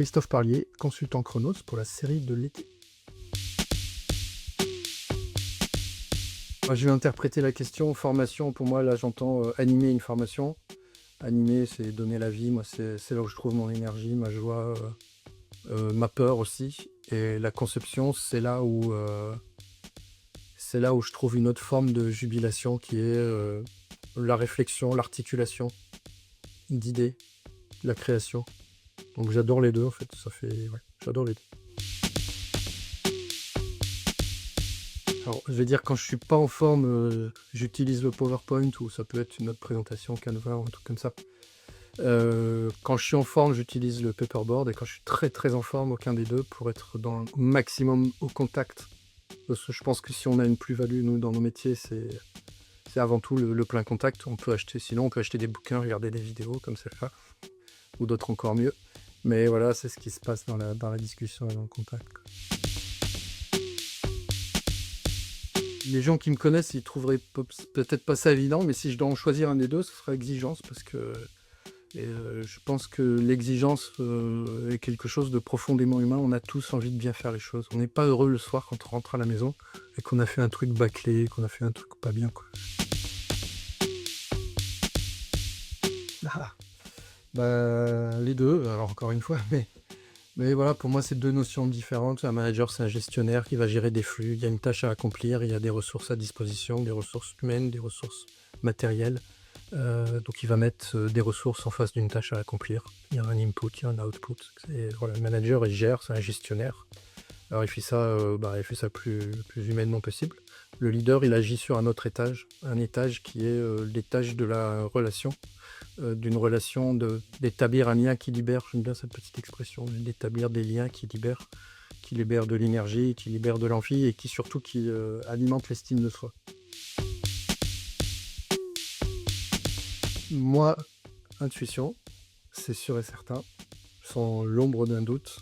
Christophe Parlier, consultant Chronos pour la série de l'été. Moi, je vais interpréter la question formation. Pour moi, là, j'entends animer une formation. Animer, c'est donner la vie. Moi, c'est là où je trouve mon énergie, ma joie, ma peur aussi. Et la conception, c'est là où je trouve une autre forme de jubilation qui est la réflexion, l'articulation d'idées, la création. Donc j'adore les deux en fait, j'adore les deux. Alors je vais dire quand je suis pas en forme, j'utilise le PowerPoint ou ça peut être une autre présentation Canva ou un truc comme ça. Quand je suis en forme, j'utilise le paperboard et quand je suis très très en forme, aucun des deux pour être dans le maximum au contact. Parce que je pense que si on a une plus-value nous dans nos métiers, c'est avant tout le plein contact. Sinon on peut acheter des bouquins, regarder des vidéos comme c'est le cas, ou d'autres encore mieux. Mais voilà, c'est ce qui se passe dans la discussion et dans le contact. Les gens qui me connaissent, ils trouveraient peut-être pas ça évident, mais si je dois en choisir un des deux, ce serait exigence, parce que je pense que l'exigence est quelque chose de profondément humain. On a tous envie de bien faire les choses. On n'est pas heureux le soir quand on rentre à la maison et qu'on a fait un truc bâclé, qu'on a fait un truc pas bien, quoi. Les deux, alors encore une fois, mais voilà, pour moi, c'est deux notions différentes. Un manager, c'est un gestionnaire qui va gérer des flux. Il y a une tâche à accomplir, il y a des ressources à disposition, des ressources humaines, des ressources matérielles. Donc il va mettre des ressources en face d'une tâche à accomplir. Il y a un input, il y a un output. Voilà, le manager, il gère, c'est un gestionnaire. Alors il fait ça le plus humainement possible. Le leader, il agit sur un autre étage, un étage qui est l'étage de la relation, d'une relation, d'établir un lien qui libère, j'aime bien cette petite expression, d'établir des liens qui libèrent de l'énergie, qui libèrent de l'envie et qui alimentent l'estime de soi. Moi, intuition, c'est sûr et certain, sans l'ombre d'un doute.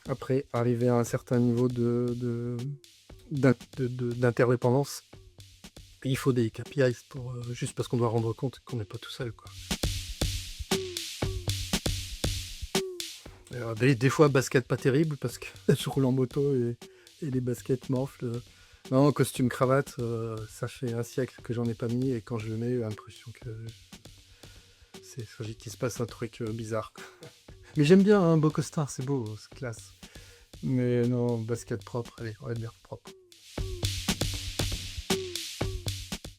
Après, arriver à un certain niveau d'interdépendance, il faut des KPIs juste parce qu'on doit rendre compte qu'on n'est pas tout seul, quoi. Alors, des fois, basket pas terrible parce que je roule en moto et les baskets m'enflent. Non, costume cravate, ça fait un siècle que j'en ai pas mis et quand je le mets, j'ai l'impression qu'il se passe un truc bizarre. Mais j'aime bien un beau costard, c'est beau, c'est classe. Mais non, basket propre, allez, on va dire propre.